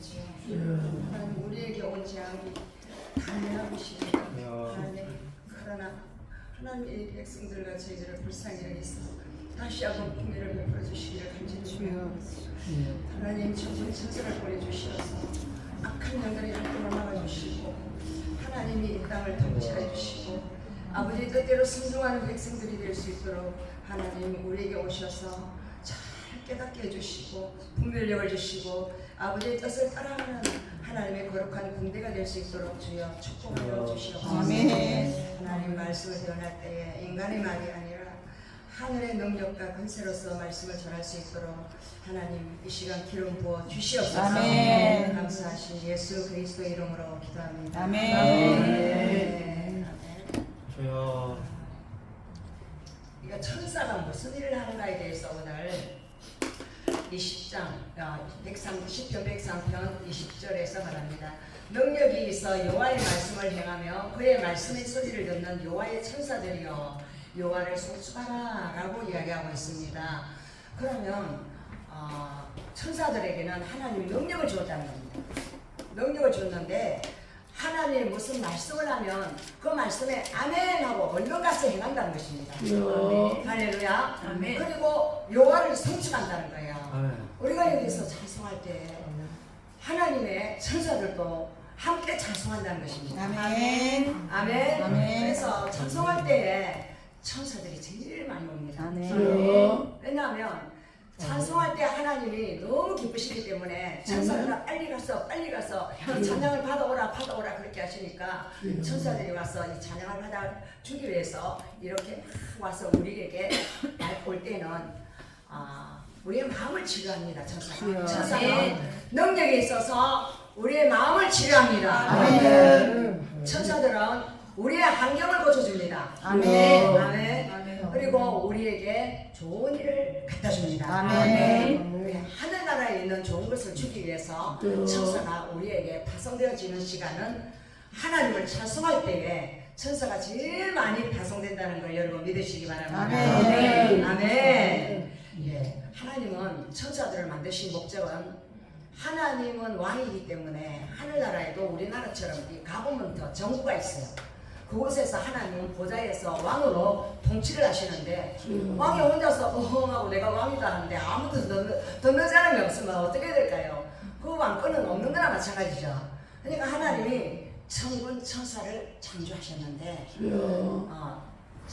아버지, 하나님 우리에게 온 재앙이 당연하시옵니다. 하나님, 그러나 하나님의 백성들과 저희들을 불쌍히 여기서 다시 한번 공의를 베풀어 주시기를 간절히 주옵소서. 하나님 전진 천사를 보내주시어서 악한 영들이 함께 막아주시고 하나님이 이 땅을 통치해 주시고 아버지 뜻대로 순종하는 백성들이 될 수 있도록 하나님 우리에게 오셔서 잘 깨닫게 해주시고 분별력을 주시고 아버지의 뜻을 따라가는 하나님의 거룩한 군대가 될 수 있도록 주여 축복하여 주시옵소서. 아멘. 하나님 말씀을 전할 때에 인간의 말이 아니라 하늘의 능력과 권세로서 말씀을 전할 수 있도록 하나님 이 시간 기름 부어 주시옵소서. 아멘. 감사하신 예수 그리스도 이름으로 기도합니다. 아멘. 아멘. 주여. 그러니까 천사가 무슨 일을 하는가에 대해서 오늘 이 10장 10편 103편 20절에서 말합니다. 능력이 있어 여호와의 말씀을 행하며 그의 말씀의 소리를 듣는 여호와의 천사들이여 여호와를 송축하라 라고 이야기하고 있습니다. 그러면 천사들에게는 하나님이 능력을 주었다는 겁니다. 능력을 줬는데 하나님이 무슨 말씀을 하면 그 말씀에 아멘 하고 얼른 가서 행한다는 것입니다. 할렐루야. 아멘. 그리고 여호와를 성취한다는 거예요. 아멘. 우리가 여기서 찬송할 때 하나님의 천사들도 함께 찬송한다는 것입니다. 아멘. 아멘. 아멘. 그래서 찬송할 때에 천사들이 제일 많이 옵니다. 아멘. 왜냐하면 찬송할 때 하나님이 너무 기쁘시기 때문에 천사들은 빨리 가서 이 찬양을 받아오라 그렇게 하시니까 천사들이 와서 이 찬양을 받아주기 위해서 이렇게 막 와서 우리에게 올 때는 우리의 마음을 치료합니다. 천사는 능력이 있어서 우리의 마음을 치료합니다. 아멘. 천사들은 우리의 환경을 고쳐줍니다. 아멘. 아멘. 그리고 우리에게 좋은 일을 갖다 줍니다. 아멘. 하늘나라에 있는 좋은 것을 주기 위해서 천사가 우리에게 파송되어지는 시간은 하나님을 찬송할 때에 천사가 제일 많이 파송된다는 걸 여러분 믿으시기 바랍니다. 아멘. 아멘. 예, 하나님은 천사들을 만드신 목적은 하나님은 왕이기 때문에 하늘나라에도 우리나라처럼 이 가보먼트 정부가 있어요. 그곳에서 하나님은 보좌에서 왕으로 통치를 하시는데 왕이 혼자서 어흥하고 내가 왕이다 하는데 아무도 듣는 사람이 없으면 어떻게 될까요? 그 왕권은 없는 거나 마찬가지죠. 그러니까 하나님이 천군 천사를 창조하셨는데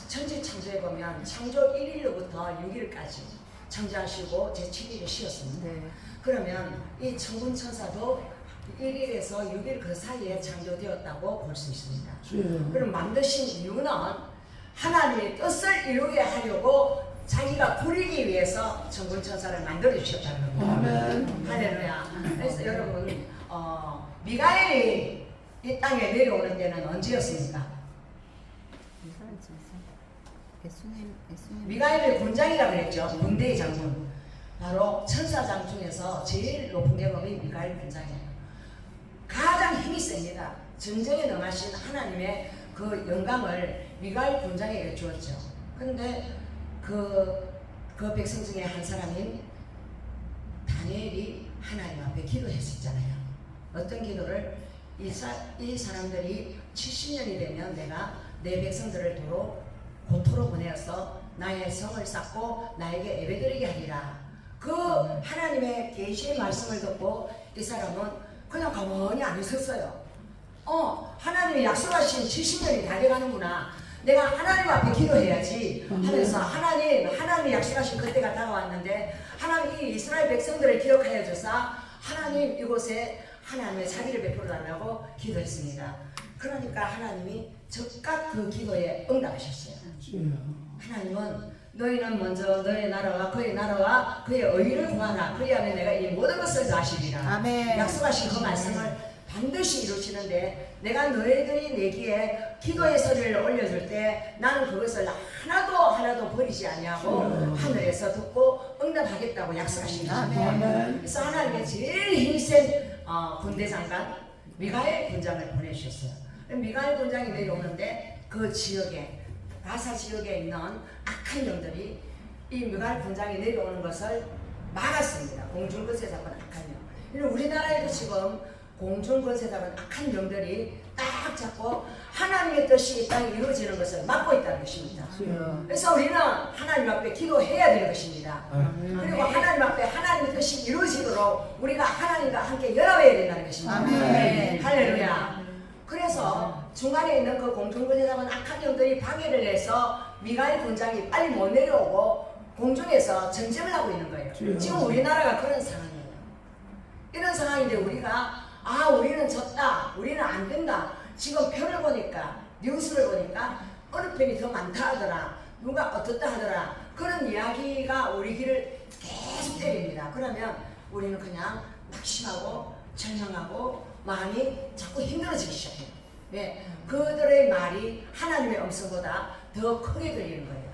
천지 창조에 보면 창조 1일로부터 6일까지 창조하시고 제7일에 쉬었습니다. 그러면 이 천군 천사도 1일에서 6일 그 사이에 창조되었다고 볼 수 있습니다. 그럼 만드신 이유는 하나님의 뜻을 이루게 하려고 자기가 부리기 위해서 천군천사를 만들어 주셨다는 겁니다. 할렐루야. 그래서 여러분 미가엘이 이 땅에 내려오는 데는 언제였습니까? 미가엘을 군장이라 그랬죠. 군대의 장군. 바로 천사장 중에서 제일 높은 계급이 미가엘 군장이에요. 가장 힘이 셉니다. 전쟁에 능하신 하나님의 그 영광을 미가엘 군장에게 주었죠. 그런데 그 백성 중에 한 사람인 다니엘이 하나님 앞에 기도했었잖아요. 어떤 기도를 이 사람들이 70년이 되면 내가 내 백성들을 고토로 보내어서 나의 성을 쌓고 나에게 예배드리게 하리라. 그 하나님의 계시의 말씀을 듣고 이 사람은 그냥 가만히 안 있었어요. 하나님이 약속하신 70년이 다 돼가는구나. 내가 하나님 앞에 기도해야지 하면서 하나님이 약속하신 그때가 다가왔는데 하나님이 이스라엘 백성들을 기억하여 주사 하나님 이곳에 하나님의 자비를 베풀어 달라고 기도했습니다. 그러니까 하나님이 즉각 그 기도에 응답하셨어요. 하나님은 너희는 먼저 너의 나라와 그의 의를 구하라. 그리하면 내가 이 모든 것을 다시리라. 아멘. 약속하신 그 말씀을 반드시 이루시는데 내가 너희들이 내기에 기도의 소리를 올려줄 때 나는 그것을 하나도 버리지 아니하고 하늘에서 듣고 응답하겠다고 약속하십니다. 아멘. 그래서 하나님의 제일 힘이 센 군대 장관 미가엘 군장을 보내주셨어요. 미가엘 군장이 내려오는데 그 지역에 가사 지역에 있는 악한 영들이 이 미가엘 군장이 내려오는 것을 막았습니다. 공중것에 잡은 악한 영. 우리나라에도 지금 공중권세자는 악한 영들이 딱 잡고 하나님의 뜻이 이 땅에 이루어지는 것을 막고 있다는 것입니다. 그래서 우리는 하나님 앞에 기도해야 되는 것입니다. 그리고 하나님 앞에 하나님의 뜻이 이루어지도록 우리가 하나님과 함께 연합해야 된다는 것입니다. 할렐루야. 그래서 중간에 있는 그 공중권세자는 악한 영들이 방해를 해서 미가엘 군장이 빨리 못 내려오고 공중에서 전쟁을 하고 있는 거예요. 지금 우리나라가 그런 상황이에요. 이런 상황인데 우리가 우리는 졌다, 우리는 안 된다. 지금 표를 보니까, 뉴스를 보니까 어느 편이 더 많다 하더라, 누가 어떻다 하더라, 그런 이야기가 우리 귀를 계속 때립니다. 그러면 우리는 그냥 낙심하고 절망하고 마음이 자꾸 힘들어지기 시작해요. 왜? 그들의 말이 하나님의 음성보다 더 크게 들리는 거예요.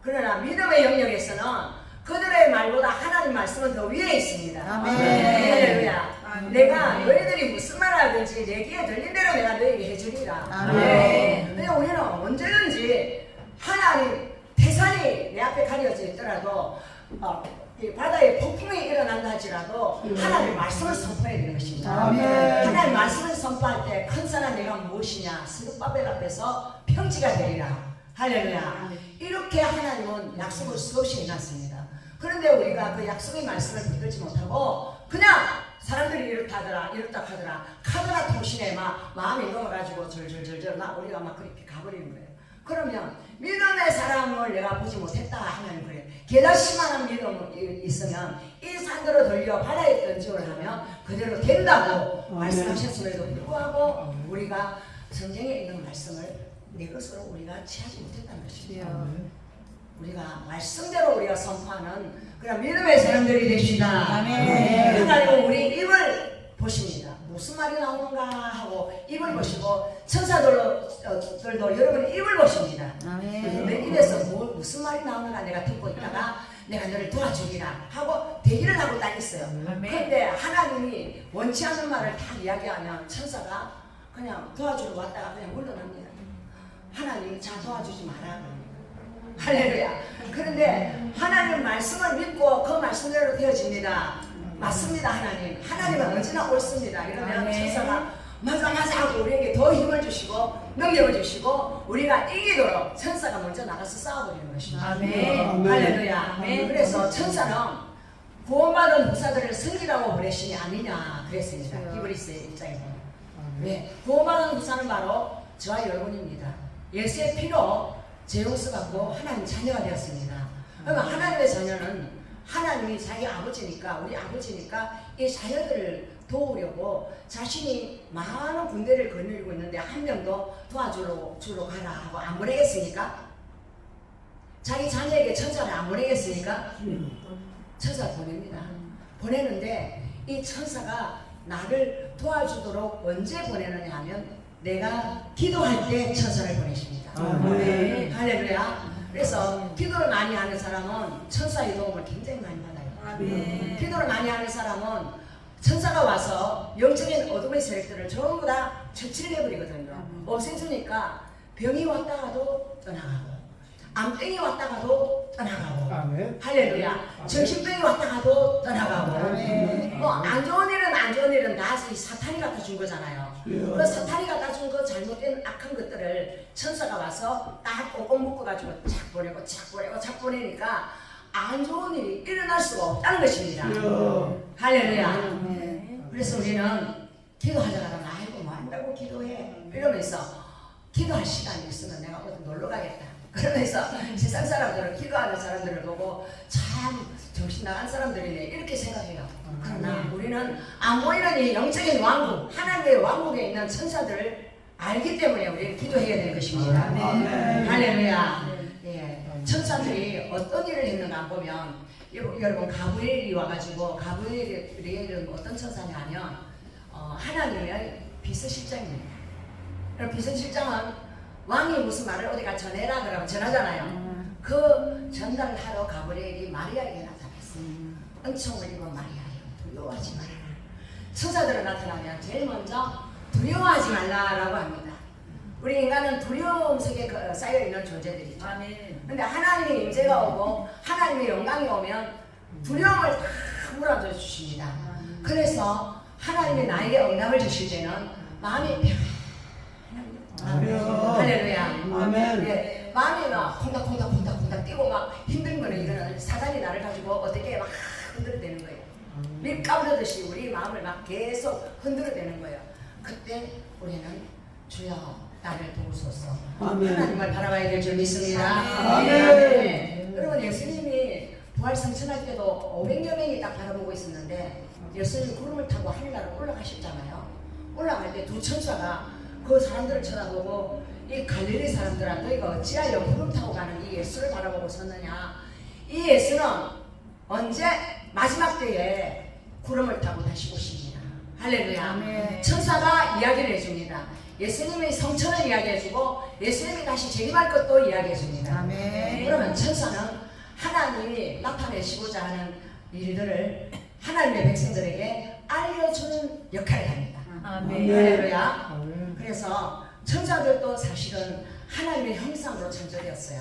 그러나 믿음의 영역에서는 그들의 말보다 하나님 말씀은 더 위에 있습니다. 할렐루야. 내가 너희들이 무슨 말 하든지 내 귀에 들린 대로 내가 너희에게 해주리라. 그냥 우리는 언제든지 하나님, 태산이 내 앞에 가려져 있더라도 이 바다에 폭풍이 일어난다 할지라도 하나님의 말씀을 선포해야 되는 것입니다. 하나님의 말씀을 선포할 때 큰 사람 내가 무엇이냐, 스룹바벨 앞에서 평지가 되리라. 할렐루야. 이렇게 하나님은 약속을 수없이 해놨습니다. 그런데 우리가 그 약속의 말씀을 붙들지 못하고 그냥 사람들이 이렇다 하더라, 이렇다 하더라, 카더라 통신에 마음이 넘어가지고 절절절절 우리가 막 그렇게 가버리는 거예요. 그러면 믿음의 사람을 내가 보지 못했다 하면 그래. 게다시만한 믿음이 있으면 이 산으로 돌려 바다에 던지를 하면 그대로 된다고 말씀하셨음에도 불구하고 우리가 성경에 있는 말씀을 내 것으로 우리가 취하지 못했다는 것입니다. 우리가 말씀대로 우리가 선포하는 그런 믿음의 사람들이 되시다. 하나님은 우리 입을 보십니다. 무슨 말이 나오는가 하고 입을 보시고 천사들도 여러분의 입을 보십니다. 내 입에서 무슨 말이 나오는가 내가 듣고 있다가 내가 너를 도와주리라 하고 대기를 하고 다녔어요. 그런데 하나님이 원치 않는 말을 다 이야기하면 천사가 그냥 도와주러 왔다가 그냥 물러납니다. 하나님이 자 도와주지 마라. 할렐루야. 그런데 하나님 말씀을 믿고 그 말씀대로 되어집니다. 맞습니다. 하나님은 언제나 옳습니다. 이러면 천사가 맞아 하고 우리에게 더 힘을 주시고 능력을 주시고 우리가 이기도록 천사가 먼저 나가서 싸워버리는 것입니다. 할렐루야. 그래서 천사는 구원받은 후사들을 승리라고 보내심이 아니냐 그랬습니다. 히브리서 1장에 보면. 왜? 구원받은 후사는 바로 저와 여러분입니다. 예수의 피로 죄 용서받고 하나님 자녀가 되었습니다. 그러면 하나님의 자녀는 하나님이 자기 아버지니까, 우리 아버지니까 이 자녀들을 도우려고 자신이 많은 군대를 거느리고 있는데 한 명도 도와주러 가라 하고 안 보내겠습니까? 자기 자녀에게 천사를 안 보내겠습니까? 천사 보냅니다. 보내는데 이 천사가 나를 도와주도록 언제 보내느냐 하면 내가 기도할 때 천사를 보내십니다. 할렐루야. 그래서 기도를 많이 하는 사람은 천사의 도움을 굉장히 많이 받아요. 기도를 많이 하는 사람은 천사가 와서 영적인 어둠의 세력들을 전부 다 처치를 해버리거든요. 없애주니까 병이 왔다가도 떠나가고 암병이 왔다가도 떠나가고 할렐루야. 정신병이 왔다가도 떠나가고 뭐 안 좋은 일은 다 사탄이 갖다 준 거잖아요. 그 사탄이 갖다 준 그 잘못된 악한 것들을 천사가 와서 딱 꽁꽁 묶어가지고 착 보내니까 안 좋은 일이 일어날 수가 없다는 것입니다. 할렐루야. 그래서 우리는 기도하다가 아이고 뭐 한다고 기도해 이러면서 기도할 시간이 있으면 내가 어디 놀러 가겠다 그러면서 세상 사람들은 기도하는 사람들을 보고 참 정신 나간 사람들이네 이렇게 생각해요. 그러나 우리는 안 보이는 이 영적인 왕국, 하나님의 왕국에 있는 천사들을 알기 때문에 우리는 기도해야 되는 것입니다. 할렐루야. 천사들이 어떤 일을 했는가 보면 여러분 가브리엘이 와가지고 가브리엘은 어떤 천사냐 하면 하나님의 비서실장입니다. 비서실장은 왕이 무슨 말을 어디가 전해라 그러면 전하잖아요. 그 전달을 하러 가브리엘이 마리아에게 나타났어요. 은총을 입은 마리아여 두려워하지 말아라. 천사들은 나타나면 제일 먼저 두려워하지 말라라고 합니다. 우리 인간은 두려움 속에 쌓여있는 존재들이죠. 그런데 하나님의 임재가 오고 하나님의 영광이 오면 두려움을 다 몰아줘 주십니다. 그래서 하나님이 나에게 응답을 주실 때는 마음이 아멘. 할렐루야. 아멘. 네, 마음이 막 콩닥콩닥 뛰고 막 힘든 거는 이거는 사단이 나를 가지고 어떻게 막 흔들어대는 거예요. 밀가부르듯이 우리 마음을 막 계속 흔들어대는 거예요. 그때 우리는 주여 나를 도우소서. 아멘. 하나님을 바라봐야 될 줄 믿습니다. 아멘. 여러분 예수님이 부활 성천할 때도 500여 명이 딱 바라보고 있었는데 예수님이 구름을 타고 하늘나라로 올라가셨잖아요. 올라갈 때 두 천사가 그 사람들을 쳐다보고 이 갈릴리 사람들아 너희가 어찌하여 구름 타고 가는 이 예수를 바라보고 섰느냐. 이 예수는 언제 마지막 때에 구름을 타고 다시 오십니다. 할렐루야. 아멘. 천사가 이야기를 해줍니다. 예수님이 성천을 이야기해주고 예수님이 다시 재림할 것도 이야기해줍니다. 아멘. 그러면 천사는 하나님이 나타내시고자 하는 일들을 하나님의 백성들에게 알려주는 역할을 합니다. 아멘. 할렐루야. 그래서 천사들도 사실은 하나님의 형상으로 창조되었어요.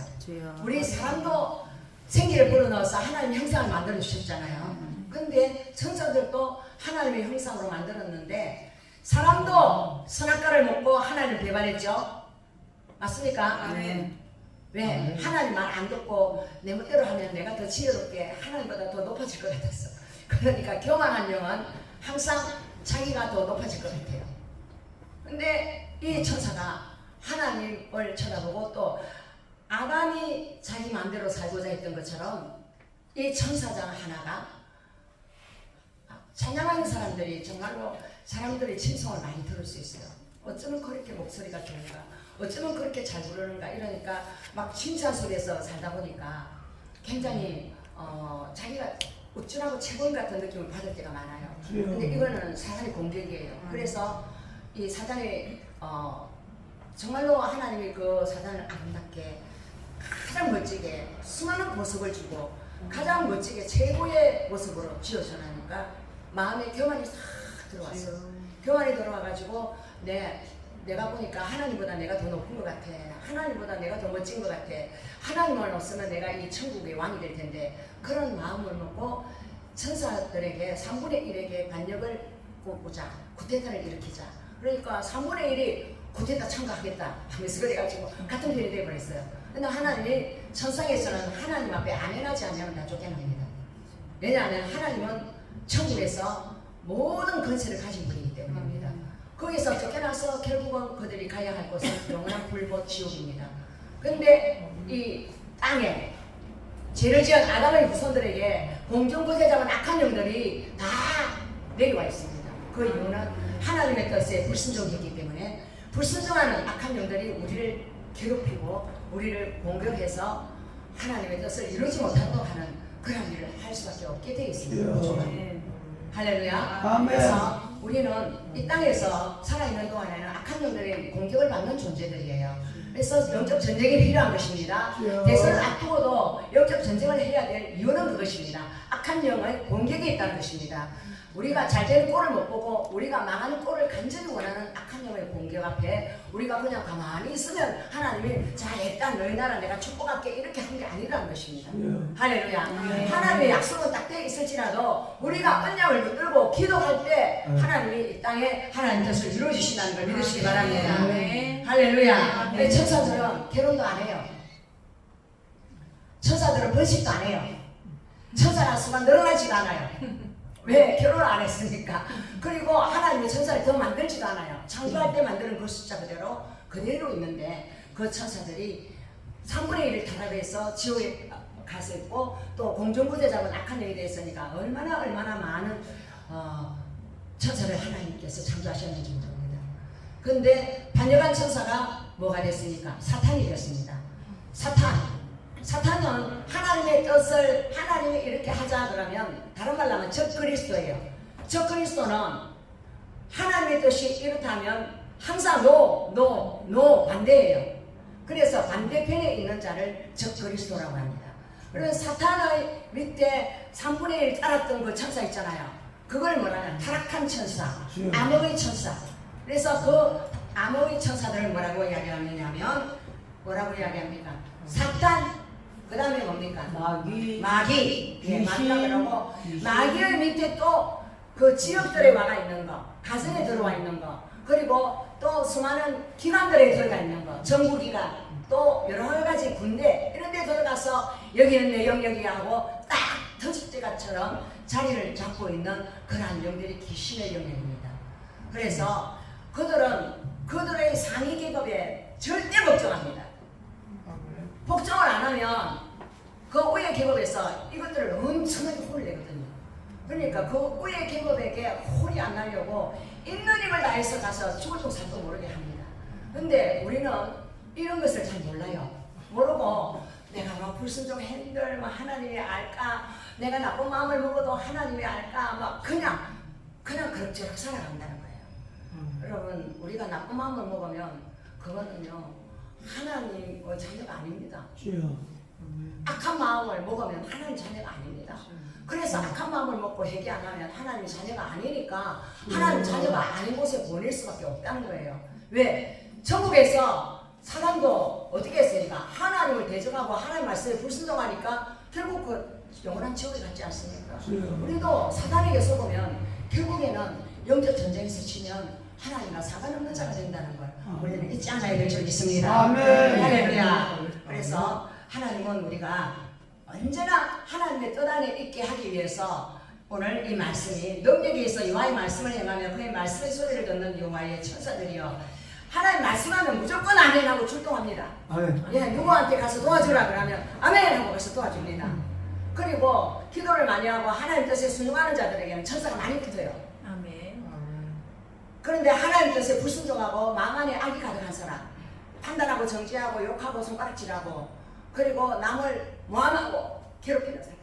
우리 사람도 생기를 불어넣어서 하나님의 형상을 만들어 주셨잖아요. 근데 천사들도 하나님의 형상으로 만들었는데 사람도 선악과를 먹고 하나님을 배반했죠. 맞습니까? 아멘. 왜? 하나님 말 안 듣고 내 멋대로 하면 내가 더 지혜롭게 하나님보다 더 높아질 것 같았어. 그러니까 교만한 영은 항상 자기가 더 높아질 것 같아요. 근데 이 천사가 하나님을 쳐다보고 또 아담이 자기 마음대로 살고자 했던 것처럼 이 천사장 하나가 찬양하는 사람들이 정말로 사람들의 칭송을 많이 들을 수 있어요. 어쩌면 그렇게 목소리가 좋은가, 어쩌면 그렇게 잘 부르는가 이러니까 막 칭찬 속에서 살다 보니까 굉장히 자기가 어쩌라고 최고인 같은 느낌을 받을 때가 많아요. 근데 이거는 사단의 공격이에요. 그래서 이 사단이 정말로 하나님이 그 사단을 아름답게 가장 멋지게 수많은 보석을 주고 가장 멋지게 최고의 모습으로 지어주니까 마음에 교만이 싹 들어왔어요. 교만이 들어와가지고 내가 보니까 하나님보다 내가 더 높은 것 같아. 하나님보다 내가 더 멋진 것 같아. 하나님을 없으면 내가 이 천국의 왕이 될 텐데 그런 마음을 먹고 천사들에게 3분의 1에게 반역을 꽂고자 쿠데타를 일으키자. 그러니까 3분의 1이 쿠데타 참가하겠다 하면서 그래가지고 같은 편이 되어버렸어요. 근데 하나님이 천상에서는 하나님 앞에 안연하지 않으면 다 쫓겨납니다. 왜냐하면 하나님은 천국에서 모든 권세를 가진 분이기 때문입니다. 거기서 쫓겨나서 결국은 그들이 가야 할 곳은 영원한 불꽃 지옥입니다. 근데 이 땅에 죄를 지은 아담의 후손들에게 공중부세 잡은 악한 영들이 다 내려와 있습니다. 그 이유는 하나님의 뜻에 불순종했기 때문에 불순종하는 악한 영들이 우리를 괴롭히고 우리를 공격해서 하나님의 뜻을 이루지 못하도록 하는 그런 일을 할 수밖에 없게 되어 있습니다. 할렐루야. 아멘. 그래서 우리는 이 땅에서 살아있는 동안에는 악한 영들의 공격을 받는 존재들이에요. 그래서 영적 전쟁이 필요한 것입니다. 대선을 앞두고도 영적 전쟁을 해야 될 이유는 그것입니다. 악한 영의 공격이 있다는 것입니다. 우리가 잘 되는 꼴을 못 보고 우리가 망하는 꼴을 간절히 원하는 악한 영의 공격 앞에 우리가 그냥 가만히 있으면 하나님이 잘했다 너희 나라 내가 축복할게 이렇게 한 게 아니라는 것입니다. 할렐루야. 하나님의 약속은 딱 돼 있을지라도 우리가 언약을 붙들고 기도할 때 하나님이 이 땅에 하나님 뜻을 이루어주신다는 걸 믿으시기 바랍니다. 할렐루야. 왜 천사들은 결혼도 안 해요. 천사들은 번식도 안 해요. 천사란 수가 늘어나지도 않아요. 왜? 결혼을 안 했으니까. 그리고 하나님의 천사를 더 만들지도 않아요. 창조할 때 만드는 그 숫자 그대로 있는데 그 천사들이 3분의 1을 타락해서 지옥에 가서 있고 또 공중부대 잡은 악한 영이 되어 있으니까 얼마나 많은 천사를 하나님께서 창조하셨는지 모릅니다. 그런데 반역한 천사가 뭐가 됐습니까? 사탄이 되었습니다. 사탄은 하나님의 뜻을 하나님이 이렇게 하자 그러면 다른 말로 하면 적그리스도예요. 적그리스도는 하나님의 뜻이 이렇다면 항상 노 반대예요. 그래서 반대편에 있는 자를 적그리스도라고 합니다. 그러면 사탄의 밑에 3분의 1 따랐던 그 천사 있잖아요. 그걸 뭐라냐? 타락한 천사, 암흑의 천사. 그래서 그 암흑의 천사들을 뭐라고 이야기하느냐면 뭐라고 이야기합니까? 사탄, 그 다음에 뭡니까? 마귀. 예, 마귀라 그러고 마귀의 밑에 또 그 지역들에 와가 있는 거, 가정에 들어와 있는 거, 그리고 또 수많은 기관들에 들어가 있는 거, 정부기관, 또 여러 가지 군대 이런 데 들어가서 여기는 내 영역이야 하고 딱 터줏대감처럼 자리를 잡고 있는 그러한 영들이 귀신의 영역입니다. 그래서 그들은 그들의 상위 계급에 절대 복종합니다. 복종을 안 하면 그 위의 계급에서 이것들을 엄청나게 혼을 내거든요. 그러니까 그 위의 계급에게 혼이 안 나려고 있는 힘을 다해서 가서 죽을 똥 살도 모르게 합니다. 근데 우리는 이런 것을 잘 몰라요. 모르고 내가 막 불순종했는들 막 하나님이 알까, 내가 나쁜 마음을 먹어도 하나님이 알까, 막 그냥 그럭저럭 살아간다는 거예요. 여러분, 우리가 나쁜 마음을 먹으면 그거는요 하나님의 자녀가 아닙니다. 주여. 악한 마음을 먹으면 하나님 자녀가 아닙니다. 그래서 악한 마음을 먹고 회개 안 하면 하나님 자녀가 아니니까 하나님 자녀가 아닌 곳에 보낼 수밖에 없다는 거예요. 왜? 천국에서 사람도 어떻게 했으니까 하나님을 대적하고 하나님 말씀에 불순종하니까 결국 그 영원한 지옥에 갔지 않습니까? 우리도 사단에게 속으면 결국에는 영적 전쟁에서 치면 하나님과 상관없는 자가 된다는 걸 우리는 잊지 않아야 될 줄 믿습니다. 아멘. 할렐루야. 그래서 하나님은 우리가 언제나 하나님의 뜻 안에 있게 하기 위해서 오늘 이 말씀이 능력이 있어 여호와의 말씀을 행하면 그의 말씀의 소리를 듣는 여호와의 천사들이요 하나님 말씀하면 무조건 아멘 하고 출동합니다. 아멘. 예, 누구한테 가서 도와주라 그러면 아멘 하고 가서 도와줍니다. 그리고 기도를 많이 하고 하나님 뜻에 순종하는 자들에게는 천사가 많이 붙어요. 아멘. 그런데 하나님 뜻에 불순종하고 마음 안에 악이 가득한 사람, 판단하고 정죄하고 욕하고 손가락질하고 그리고 남을 모함하고 괴롭히는 사람,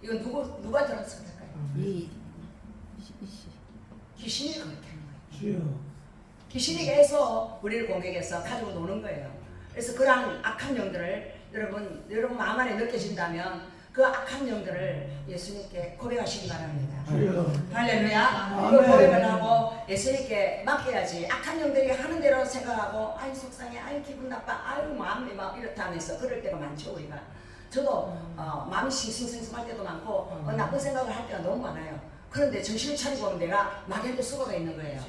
이건 누가 들어서 할까요? 귀신이 그렇게 하는 거예요. 주여. 귀신이 계속 우리를 공격해서 가지고 노는 거예요. 그래서 그러한 악한 영들을 여러분 마음 안에 느껴진다면 그 악한 영들을 예수님께 고백하시기 바랍니다. 주여. 할렐루야. 그 아멘. 고백을 하고 예수님께 맡겨야지. 악한 영들이 하는 대로 생각하고 아이 속상해, 아이 기분 나빠, 아유 마음이 막 이렇다 하면서 그럴 때가 많죠 우리가. 저도 마음이 싱숭생숭할 때도 많고 나쁜 생각을 할 때가 너무 많아요. 그런데 정신을 차리고 내가 막연히 수고가 있는 거예요.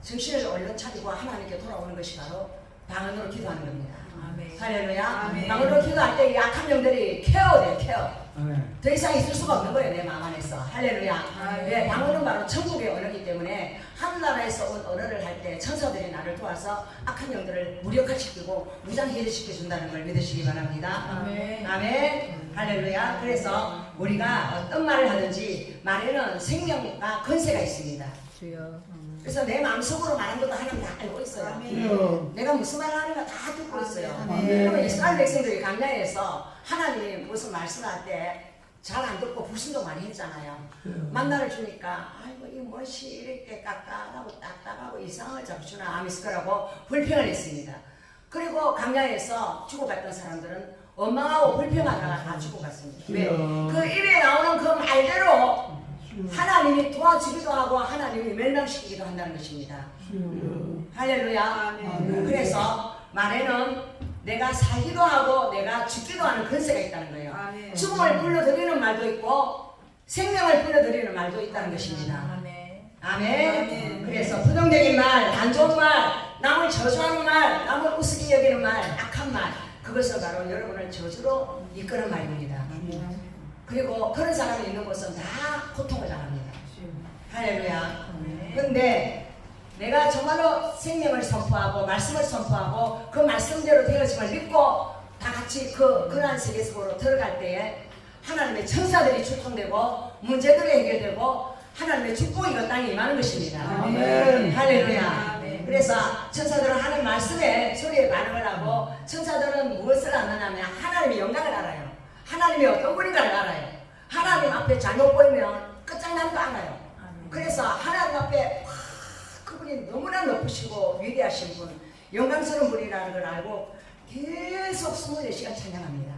정신을 얼른 차리고 하나님께 돌아오는 것이 바로 방언으로 기도하는 겁니다. 아멘. 할렐루야. 아멘. 방언으로 기도할 때 이 악한 영들이 케어돼요. 케어. 아멘. 더 이상 있을 수가 없는 거예요. 내 마음 안에서. 할렐루야. 아멘. 네, 방언은 바로 천국의 언어이기 때문에 하늘나라에서 온 언어를 할 때 천사들이 나를 도와서 악한 영들을 무력화시키고 무장해제시켜준다는 걸 믿으시기 바랍니다. 아멘. 아멘. 할렐루야. 그래서 우리가 어떤 말을 하든지 말에는 생명과 권세가 있습니다. 주여. 그래서 내 마음속으로 말한 것도 하나님 다 알고 있어요. 주여. 내가 무슨 말을 하는가 다 듣고 있어요. 아멘. 그러면 이스라엘 백성들이 광야에서 하나님이 무슨 말씀할 때 잘 안 듣고 불순종 많이 했잖아요. 만나를 주니까 아이고 이 무엇이 이렇게 깍깍하고 딱딱하고 이상을 자꾸 주나 암이 있을 거라고 불평을 했습니다. 그리고 광야에서 죽어갔던 사람들은 원망하고 불평하다가 다 죽어갔습니다. 왜? 그 입에 나오는 그 말대로 하나님이 도와주기도 하고 하나님이 멸망시키기도 한다는 것입니다. 할렐루야. 아멘. 그래서 말에는 내가 살기도 하고 내가 죽기도 하는 권세가 있다는 거예요. 아멘. 죽음을 불러들이는 말도 있고 생명을 불러들이는 말도 있다는 것입니다. 아멘. 아멘. 아멘. 그래서 부정적인 말, 안 좋은 말, 남을 저주하는 말, 남을 우습게 여기는 말, 악한 말, 그것을 바로 여러분을 저주로 이끄는 말입니다. 그리고 그런 사람이 있는 곳은 다 고통을 당합니다. 할렐루야. 근데 내가 정말로 생명을 선포하고 말씀을 선포하고 그 말씀대로 되어짐을 믿고 다 같이 그러한 세계 속으로 들어갈 때에 하나님의 천사들이 출동되고 문제들이 해결되고 하나님의 축복이 그 땅에 임하는 것입니다. 아멘. 할렐루야. 아멘. 그래서 천사들은 하나님 말씀에 소리에 반응을 하고 천사들은 무엇을 하느냐면 하나님의 영광을 알아요. 하나님이 어떤 분인가를 알아요. 하나님 앞에 잘못 보이면 끝장나는 거 알아요. 그래서 하나님 앞에 그분이 너무나 높으시고 위대하신 분, 영광스러운 분이라는 걸 알고 계속 24시간 찬양합니다.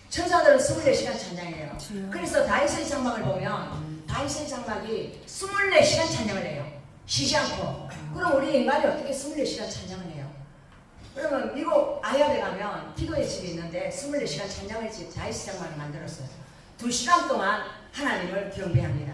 천사들은 24시간 찬양해요. 그래서 다윗의 장막을 보면 다윗의 장막이 24시간 찬양을 해요. 쉬지 않고. 그럼 우리 인간이 어떻게 24시간 찬양을 해요? 그러면 미국 아이압에 가면 기도의 집이 있는데 24시간 찬양의 집 다윗의 장막을 만들었어요. 2시간 동안 하나님을 경배합니다.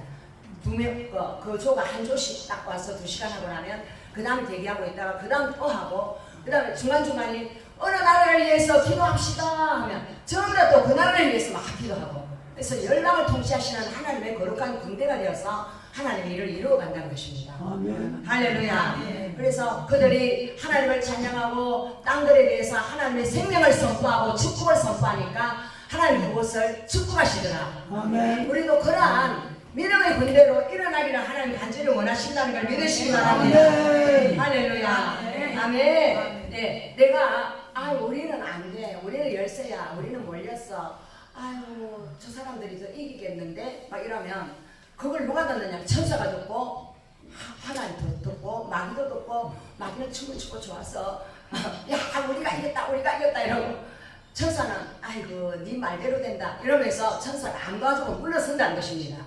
그 조가 한 조씩 딱 와서 2시간 하고 나면 그 다음 대기하고 있다가 그 다음 또 하고 그 다음에 중간중간에 어느 나라를 위해서 기도합시다 하면 전부 다 또 그 나라를 위해서 막 기도하고 그래서 열방을 통치하시는 하나님의 거룩한 군대가 되어서 하나님의 일을 이루어 간다는 것입니다. 아멘. 할렐루야. 그래서 그들이 하나님을 찬양하고 땅들에 대해서 하나님의 생명을 선포하고 축복을 선포하니까 하나님 그곳을 축복하시더라. 아멘. 우리도 그러한 믿음의 군대로 일어나기를 하나님 간절히 원하신다는 걸 믿으시기 바랍니다. 아멘. 할렐루야. 아멘. 네, 내가 우리는 안 돼. 우리는 열세야. 우리는 몰렸어. 아유, 저 사람들이 더 이기겠는데? 막 이러면 그걸 누가 듣느냐? 천사가 듣고 하나님도 듣고 마귀도 듣고 마귀는 춤을 추고 좋아서 야, 우리가 이겼다 이러고 천사는 아이고 네 말대로 된다 이러면서 천사가 안 도와주고 물러선다는 것입니다.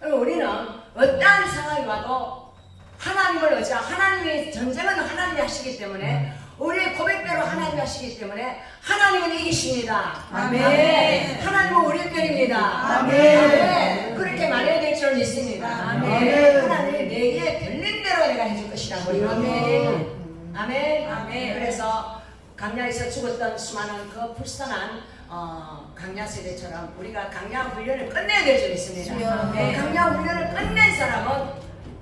그럼 우리는 어떠한 상황이 와도 하나님을 의지하고 하나님의 전쟁은 하나님이 하시기 때문에 우리의 고백대로 하나님이 하시기 때문에 하나님은 이기십니다. 아멘. 하나님은 우리 편입니다. 아멘. 그렇게 말해야 될 줄 믿습니다. 아멘. 하나님이 내게 들린 대로 내가 해줄 것이라고. 아멘. 아멘. 아멘. 그래서 강야에서 죽었던 수많은 그 불쌍한 강야 세대처럼 우리가 강야 훈련을 끝내야 될 줄 믿습니다. 아멘. 강야 훈련을 끝낸 사람은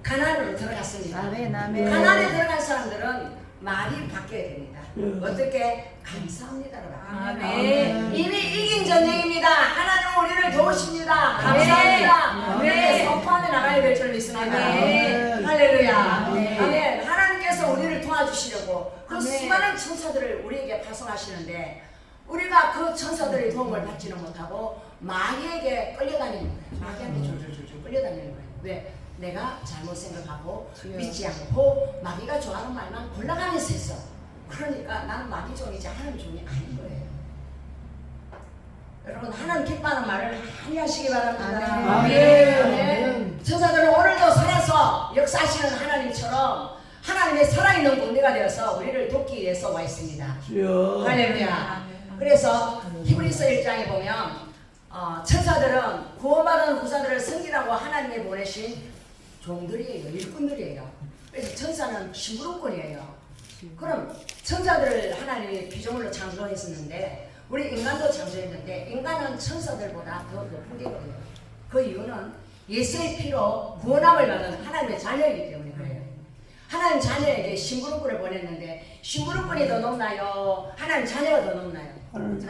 가나안으로 들어갔습니다. 아멘, 아멘. 가나안에 들어간 사람들은 말이 바뀌어야 됩니다. 예. 어떻게? 감사합니다로 바뀌어요. 아멘. 이미 이긴 전쟁입니다. 하나님은 우리를 도우십니다. 아멘. 감사합니다. 아멘. 그렇게 선포하며 나가야 될 줄 믿습니다. 아멘. 할렐루야. 아멘. 아멘. 하나님께서 우리를 도와주시려고 그 아멘. 수많은 천사들을 우리에게 파송하시는데 우리가 그 천사들의 도움을 받지는 못하고 마귀에게 끌려다니는 거예요. 마귀한테 줄줄줄줄 끌려다니는 거예요. 왜? 내가 잘못 생각하고 믿지 않고 마귀가 좋아하는 말만 골라가면서 했어. 그러니까 나는 마귀 종이지 하나님 종이 아닌 거예요. 여러분 하나님 기뻐하는 말을 많이 하시기 바랍니다. 아멘. 아멘. 천사들은 오늘도 살아서 역사하시는 하나님처럼 하나님의 살아있는 군대가 되어서 우리를 돕기 위해서 와 있습니다. 주여. 할렐루야. 그래서 히브리서 1장에 보면 천사들은 구원받은 후사들을 섬기라고 하나님이 보내신 종들이에요. 일꾼들이에요. 그래서 천사는 심부름꾼이에요. 그럼 천사들을 하나님이 피조물로 창조했었는데 우리 인간도 창조했는데 인간은 천사들보다 더 높은 게거든요. 그 이유는 예수의 피로 구원함을 받은 하나님의 자녀이기 때문에 그래요. 하나님 자녀에게 심부름꾼을 보냈는데 심부름꾼이 더 높나요? 하나님 자녀가 더 높나요? 하나님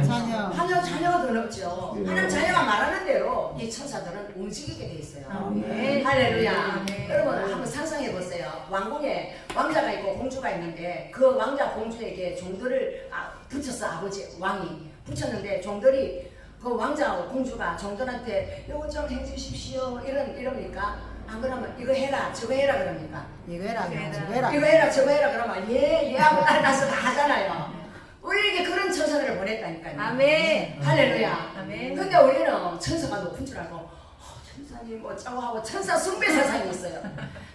자녀. 하나님 자녀가 더 높죠. 예. 하나님 자녀가 말하는 대로 이 천사들은 움직이게 돼 있어요. 아멘. 할렐루야. 아멘. 여러분 한번 상상해 보세요. 왕궁에 왕자가 있고 공주가 있는데 그 왕자 공주에게 종들을 붙였어. 아버지 왕이 붙였는데 종들이 그 왕자하고 공주가 종들한테 이거 좀 해주십시오 이러니까 안 그러면 이거 해라 저거 해라 그럽니까? 이거 해라 해라. 저거 해라. 이거 해라 저거 해라 그러면 예 하고 따라가서 다 하잖아요. 우리에게 그런 천사들을 보냈다니까요. 아멘. 할렐루야. 아멘. 근데 우리는 천사가 높은 줄 알고 천사님 어쩌고 하고 천사 숭배 사상이 있어요.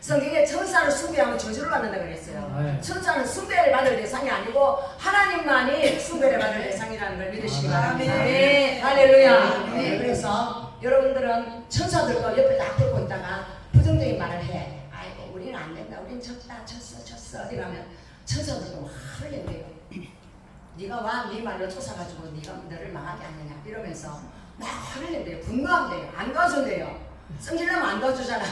성경에 천사를 숭배하면 저주를 받는다 그랬어요. 네. 천사는 숭배를 받을 대상이 아니고 하나님만이 숭배를 받을 대상이라는 걸 믿으시기 바랍니다. 아멘. 할렐루야. 아멘. 네, 그래서 여러분들은 천사들과 옆에 딱 듣고 있다가 부정적인 말을 해. 아이고 우리는 안 된다. 우리는 졌다. 졌어. 이러면 천사들도 화를 낸대요. 네가 와 네 말로 쫓아가지고 네가 너를 망하게 하느냐 이러면서 막 화를 낸대요. 분노한대요. 안 도와준대요. 성질나면 안 도와주잖아.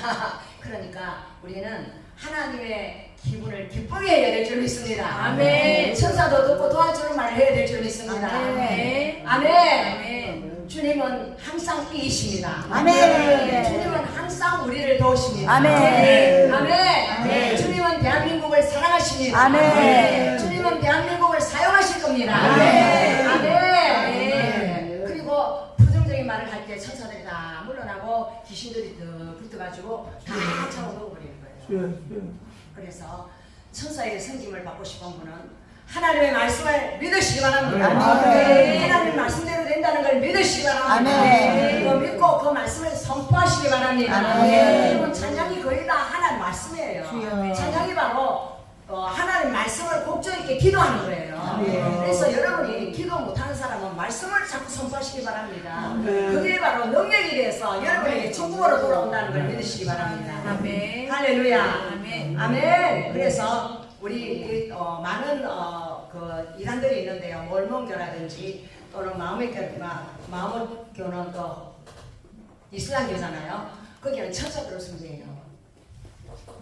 그러니까 우리는 하나님의 기분을 기쁘게 해야 될 줄 믿습니다. 아멘. 천사도 듣고 도와주는 말을 해야 될 줄 믿습니다. 아멘. 아멘. 주님은 항상 이기십니다. 아멘. 주님은 항상 우리를 도우십니다. 아멘. 아멘. 주님은 대한민국을 사랑하십니다. 아멘. 주님은 대한민국을 사용하실 겁니다. 아멘. 아멘. 그리고 부정적인 말을 할 때 천사들이 다 물러나고 귀신들이 더 붙어가지고 다 차고 먹어버리는 거예요. 주여. 그래서 천사의 섬김을 받고 싶은 분은 하나님의 말씀을 믿으시기 바랍니다. 아멘. 하나님 말씀대로 된다는 걸 믿으시기 바랍니다. 아멘. 그거 믿고 그 말씀을 선포하시기 바랍니다. 아멘. 여러분 찬양이 거의 다 하나님 말씀이에요. 주여. 찬양이 바로 하나님 말씀을 곡조 있게 기도하는 거예요. 아멘. 그래서 여러분이 기도 못하는 사람은 말씀을 자꾸 선포하시기 바랍니다. 아멘. 그게 바로 능력이 돼서 여러분에게 천국으로 돌아온다는 걸 믿으시기 바랍니다. 아멘. 할렐루야. 아멘. 아멘. 그래서 우리 많은 그 이단들이 있는데요. 몰몬교라든지 또는 마음교는 또 이슬람교잖아요. 거기는 천사들을 숭배해요.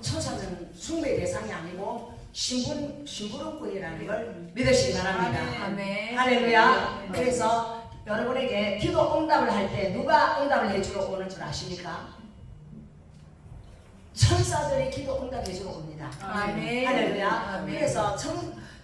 천사는 숭배 대상이 아니고 심부름꾼이라는 걸 믿으시기 바랍니다. 아멘. 할렐루야. 그래서 여러분에게 기도 응답을 할 때 누가 응답을 해주러 오는 줄 아십니까? 천사들이 기도 응답해주러 옵니다. 아멘. 할렐루야. 아멘. 그래서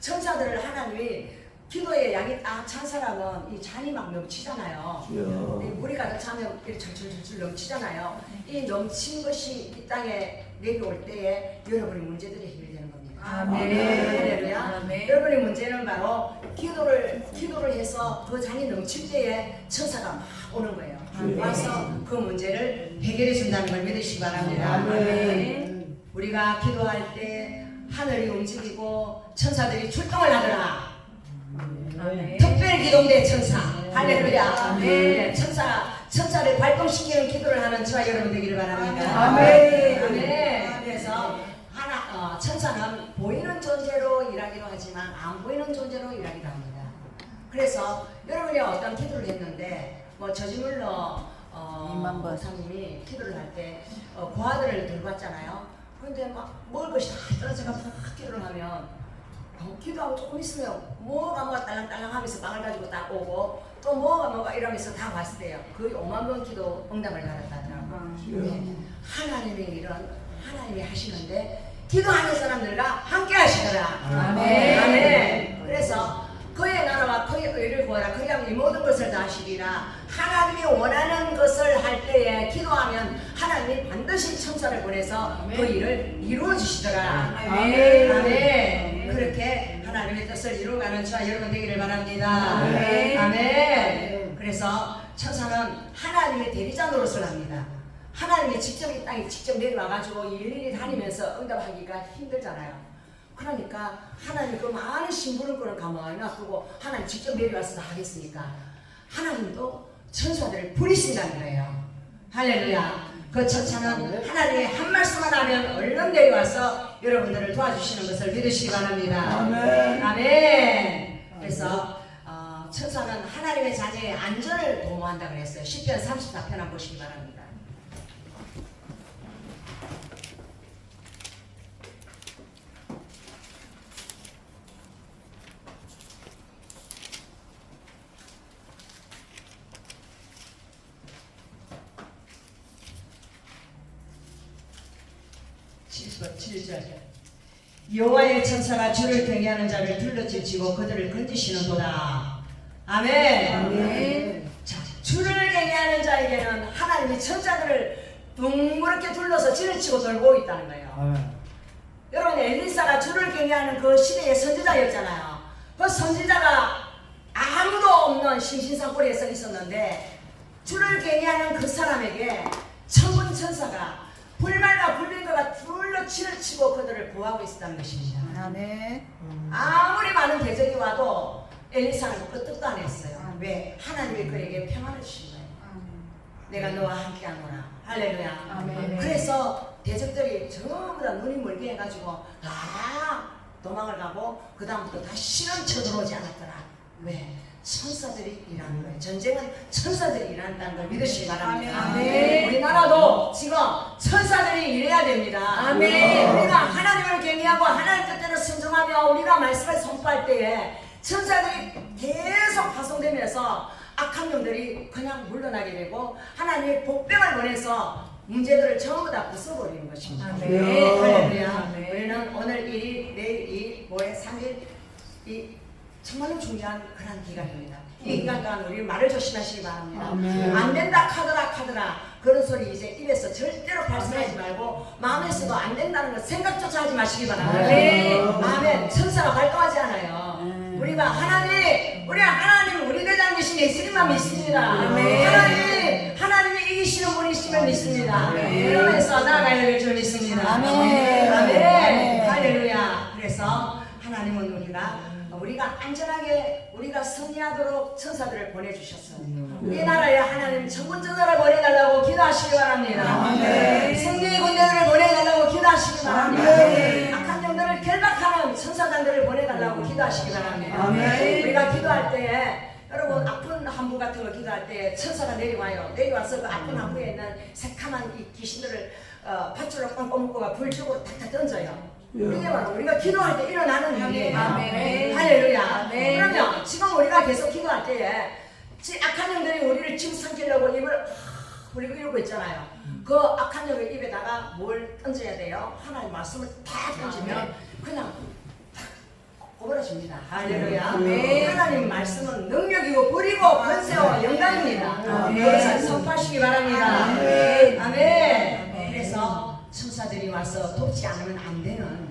천사들을 하나님이 기도의 양이 딱 찬 사람은 이 잔이 막 넘치잖아요. 주여. 이 물이 가득 차면 이렇게 절절절절 넘치잖아요. 이 넘친 것이 이 땅에 내려올 때에 여러분의 문제들이 해결되는 겁니다. 아멘. 할렐루야. 아멘. 여러분의 문제는 바로 기도를 해서 그 잔이 넘칠 때에 천사가 막 오는 거예요. 아멘. 와서 그 문제를 해결해 준다는 걸 믿으시기 바랍니다. 아멘. 우리가 기도할 때 하늘이 움직이고 천사들이 출동을 하더라. 아멘. 특별 기동대 천사. 할렐루야. 아멘. 네, 천사를 발동시키는 기도를 하는 저와 여러분 되기를 바랍니다. 아멘. 아멘. 그래서 천사는 보이는 존재로 일하기도 하지만 안 보이는 존재로 일하기도 합니다. 그래서 여러분이 어떤 기도를 했는데 저지물러 목사님이 기도를 할 때 고아들을 들고 왔잖아요. 그런데 막 먹을 것이 다 떨어져가 막 기도를 하면 기도하고 조금 있으면 뭐가 딸랑딸랑 하면서 빵을 가지고 딱 오고 또 뭐가 이러면서 다 왔을 때요. 거의 5만 번 기도 응답을 받았다더라고요. 네. 하나님의 일은 하나님이 하시는데 기도하는 사람들과 함께 하시더라. 아멘. 아멘. 그래서 그의 나라와 그의 의를 구하라. 그리하면 이 모든 것을 다 하시리라. 하나님이 원하는 것을 할 때에 기도하면 하나님이 반드시 천사를 보내서 그 일을 이루어 주시더라. 아멘. 아멘. 그렇게 하나님의 뜻을 이루어가는 저와 여러분 되기를 바랍니다. 아멘. 아멘. 그래서 천사는 하나님의 대리자 노릇을 합니다. 하나님이 직접 이 땅에 직접 내려와가지고 일일이 다니면서 응답하기가 힘들잖아요. 그러니까 하나님 그 많은 심부름꾼을 가만히 놔두고 하나님 직접 내려와서 하겠으니까 하나님도 천사들을 부리신다는 거예요. 할렐루야. 그 천사는 하나님의 한 말씀만 하면 얼른 내려와서 여러분들을 도와주시는 것을 믿으시기 바랍니다. 아멘. 아멘. 그래서 천사는 하나님의 자녀의 안전을 도모한다고 그랬어요. 시편 34편 한번 보시기 바랍니다. 여호와의 천사가 주를 경외하는 자를 둘러치고 그들을 건지시는도다. 아멘. 아멘. 자, 주를 경외하는 자에게는 하나님이 천사들을 둥그렇게 둘러서 지르치고 돌고 있다는 거예요. 아멘. 여러분 엘리사가 주를 경외하는 그 시대의 선지자였잖아요. 그 선지자가 아무도 없는 신신산골에 서 있었는데 주를 경외하는 그 사람에게 천군 천사가 불말과 불병거가 둘러 치르치고 그들을 보호하고 있었다는 것입니다. 아멘. 아무리 많은 대적이 와도 엘리사는 끄떡도 안 했어요. 왜? 하나님이 그에게 평안을 주신 거예요. 내가 너와 함께 하노라. 할렐루야. 아멘. 그래서 대적들이 전부 다 눈이 멀게 해가지고 도망을 가고 그 다음부터 다시는 쳐들어오지 않았더라. 왜? 천사들이 일하는 거예요. 전쟁은 천사들이 일한다는 걸 믿으시기 바랍니다. 아멘. 우리나라도 지금 천사들이 일해야 됩니다. 아멘. 우리가 하나님을 경외하고 하나님 뜻대로 순종하며 우리가 말씀을 선포할 때에 천사들이 계속 파송되면서 악한 놈들이 그냥 물러나게 되고 하나님의 복병을 보내서 문제들을 전부 다 부숴버리는 것입니다. 아멘. 할렐루야. 아멘. 우리는 오늘 1일, 내일 2일, 모레 3일 이 정말로 중요한 그런 기간입니다. 이 기간 동안 우리 말을 조심하시기 바랍니다. 아멘. 안 된다 카더라 그런 소리 이제 입에서 절대로 발생하지 말고 마음에서도 안 된다는 거 생각조차 하지 마시기 바랍니다. 아멘. 아멘. 천사가 발동하지 않아요. 우리가 하나님 우리 대장 되신 예수님만 믿습니다. 아멘. 하나님이 이기시는 분이심을 믿습니다. 아멘. 그러면서 나아가야 될 줄 믿습니다. 아멘. 아멘. 아멘. 할렐루야. 그래서 그래서 하나님은 우리가 안전하게 우리가 승리하도록 천사들을 보내주셨어요. 이 나라에 하나님 천군 천사를 보내달라고 기도하시기 바랍니다. 승리의 군대들을 보내달라고 기도하시기 바랍니다. 악한 영들을 결박하는 천사단들을 보내달라고 기도하시기 바랍니다. 우리가 기도할 때에 여러분 아픈 한부 같은 거 기도할 때 천사가 내려와서 그 아픈 한부에 있는 새카만 이 귀신들을 밧줄로 뻥뻥 묶고 불쪽으로 탁탁 던져요. 이게 바로 우리가 기도할 때 일어나는 일이에요. 할렐루야. 그러면 지금 우리가 계속 기도할 때에 악한 영들이 우리를 집어삼키려고 입을 우리가 이러고 있잖아요. 그 악한 영의 입에다가 뭘 던져야 돼요? 하나님 말씀을 딱 던지면 그냥 고버려집니다. 할렐루야. 하나님 말씀은 능력이고 불이고 권세와 영광입니다. 그래서 선포하시기 바랍니다. 아멘. 그래서 천사들이 와서 돕지 않으면 안 되는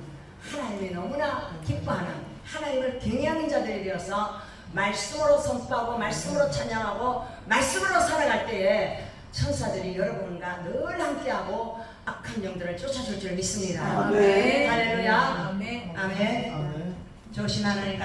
하나님이 너무나 기뻐하는 하나님을 경외하는 자들이 되어서 말씀으로 선포하고 말씀으로 찬양하고 말씀으로 살아갈 때에 천사들이 여러분과 늘 함께하고 악한 영들을 쫓아줄 줄 믿습니다. 할렐루야. 아멘. 조심하는